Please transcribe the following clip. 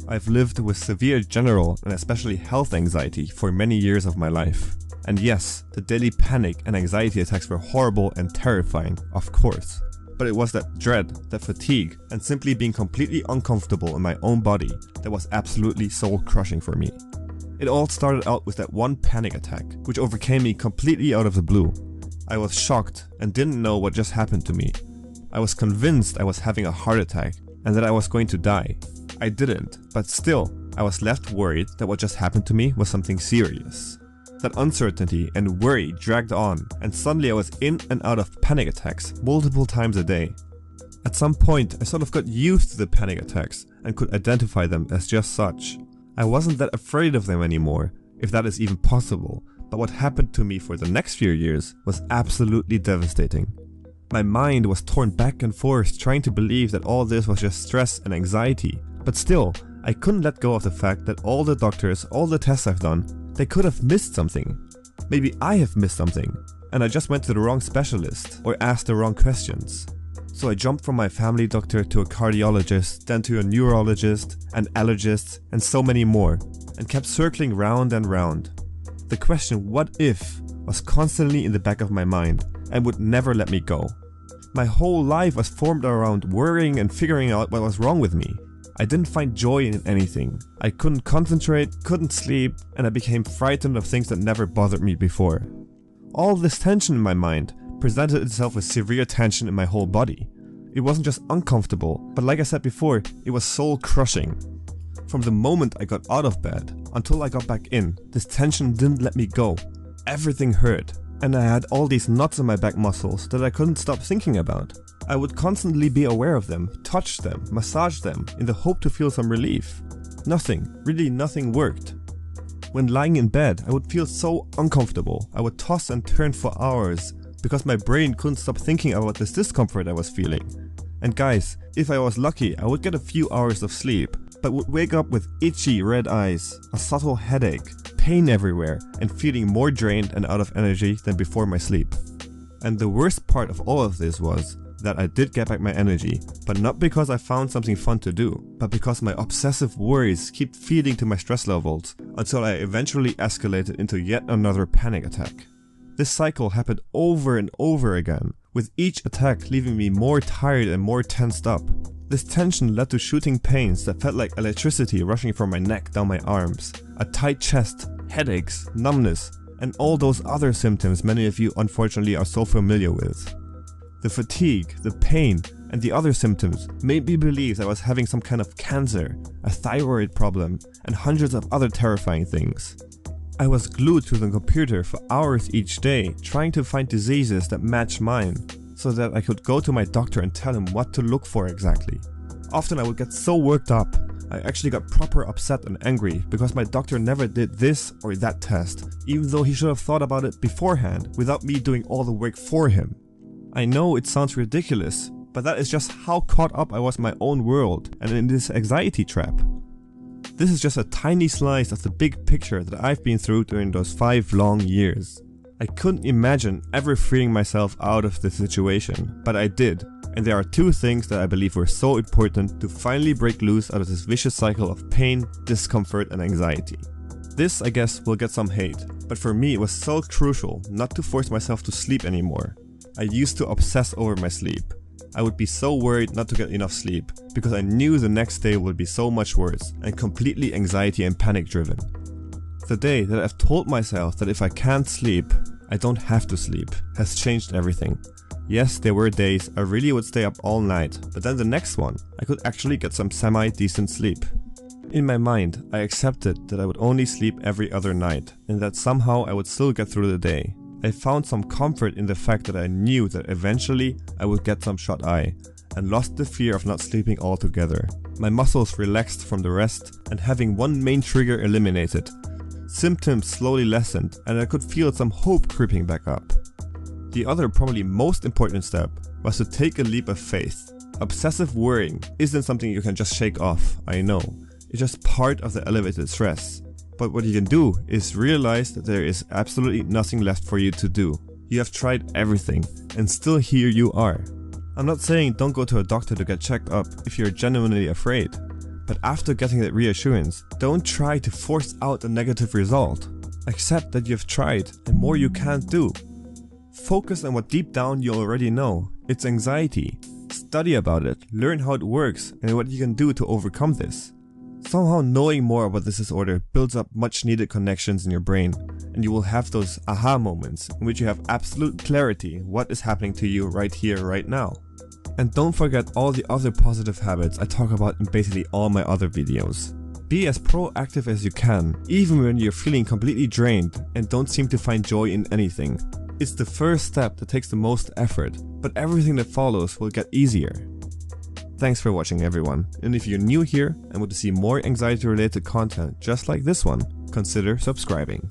I've lived with severe general and especially health anxiety for many years of my life. And yes, the daily panic and anxiety attacks were horrible and terrifying, of course. But it was that dread, that fatigue, and simply being completely uncomfortable in my own body that was absolutely soul-crushing for me. It all started out with that one panic attack, which overcame me completely out of the blue. I was shocked and didn't know what just happened to me. I was convinced I was having a heart attack and that I was going to die. I didn't, but still, I was left worried that what just happened to me was something serious. That uncertainty and worry dragged on, and suddenly I was in and out of panic attacks multiple times a day. At some point, I sort of got used to the panic attacks and could identify them as just such. I wasn't that afraid of them anymore, if that is even possible, but what happened to me for the next few years was absolutely devastating. My mind was torn back and forth trying to believe that all this was just stress and anxiety, but still, I couldn't let go of the fact that all the doctors, all the tests I've done, they could have missed something. Maybe I have missed something, and I just went to the wrong specialist or asked the wrong questions. So I jumped from my family doctor to a cardiologist, then to a neurologist, an allergist, and so many more, and kept circling round and round. The question "what if" was constantly in the back of my mind and would never let me go. My whole life was formed around worrying and figuring out what was wrong with me. I didn't find joy in anything. I couldn't concentrate, couldn't sleep, and I became frightened of things that never bothered me before. All this tension in my mind presented itself with severe tension in my whole body. It wasn't just uncomfortable, but like I said before, it was soul-crushing. From the moment I got out of bed until I got back in, this tension didn't let me go. Everything hurt, and I had all these knots in my back muscles that I couldn't stop thinking about. I would constantly be aware of them, touch them, massage them in the hope to feel some relief. Nothing, really nothing worked. When lying in bed, I would feel so uncomfortable. I would toss and turn for hours because my brain couldn't stop thinking about this discomfort I was feeling. And guys, if I was lucky, I would get a few hours of sleep, but would wake up with itchy red eyes, a subtle headache, pain everywhere, and feeling more drained and out of energy than before my sleep. And the worst part of all of this was that I did get back my energy, but not because I found something fun to do, but because my obsessive worries kept feeding to my stress levels until I eventually escalated into yet another panic attack. This cycle happened over and over again, with each attack leaving me more tired and more tensed up. This tension led to shooting pains that felt like electricity rushing from my neck down my arms, a tight chest, headaches, numbness, and all those other symptoms many of you unfortunately are so familiar with. The fatigue, the pain, and the other symptoms made me believe I was having some kind of cancer, a thyroid problem, and hundreds of other terrifying things. I was glued to the computer for hours each day trying to find diseases that matched mine, so that I could go to my doctor and tell him what to look for exactly. Often I would get so worked up, I actually got proper upset and angry because my doctor never did this or that test, even though he should have thought about it beforehand without me doing all the work for him. I know it sounds ridiculous, but that is just how caught up I was in my own world and in this anxiety trap. This is just a tiny slice of the big picture that I've been through during those 5 long years. I couldn't imagine ever freeing myself out of this situation, but I did, and there are 2 things that I believe were so important to finally break loose out of this vicious cycle of pain, discomfort, and anxiety. This, I guess, will get some hate, but for me it was so crucial not to force myself to sleep anymore. I used to obsess over my sleep. I would be so worried not to get enough sleep because I knew the next day would be so much worse and completely anxiety and panic driven. The day that I've told myself that if I can't sleep, I don't have to sleep has changed everything. Yes, there were days I really would stay up all night, but then the next one I could actually get some semi-decent sleep. In my mind, I accepted that I would only sleep every other night and that somehow I would still get through the day. I found some comfort in the fact that I knew that eventually I would get some shut-eye and lost the fear of not sleeping altogether. My muscles relaxed from the rest and having one main trigger eliminated. Symptoms slowly lessened and I could feel some hope creeping back up. The other probably most important step was to take a leap of faith. Obsessive worrying isn't something you can just shake off, I know. It's just part of the elevated stress. But what you can do is realize that there is absolutely nothing left for you to do. You have tried everything and still here you are. I'm not saying don't go to a doctor to get checked up if you're genuinely afraid. But after getting that reassurance, don't try to force out a negative result. Accept that you've tried and more you can't do. Focus on what deep down you already know. It's anxiety. Study about it, learn how it works and what you can do to overcome this. Somehow knowing more about this disorder builds up much needed connections in your brain, and you will have those aha moments in which you have absolute clarity what is happening to you right here, right now. And don't forget all the other positive habits I talk about in basically all my other videos. Be as proactive as you can, even when you're feeling completely drained and don't seem to find joy in anything. It's the first step that takes the most effort, but everything that follows will get easier. Thanks for watching everyone, and if you're new here and want to see more anxiety related content just like this one, consider subscribing.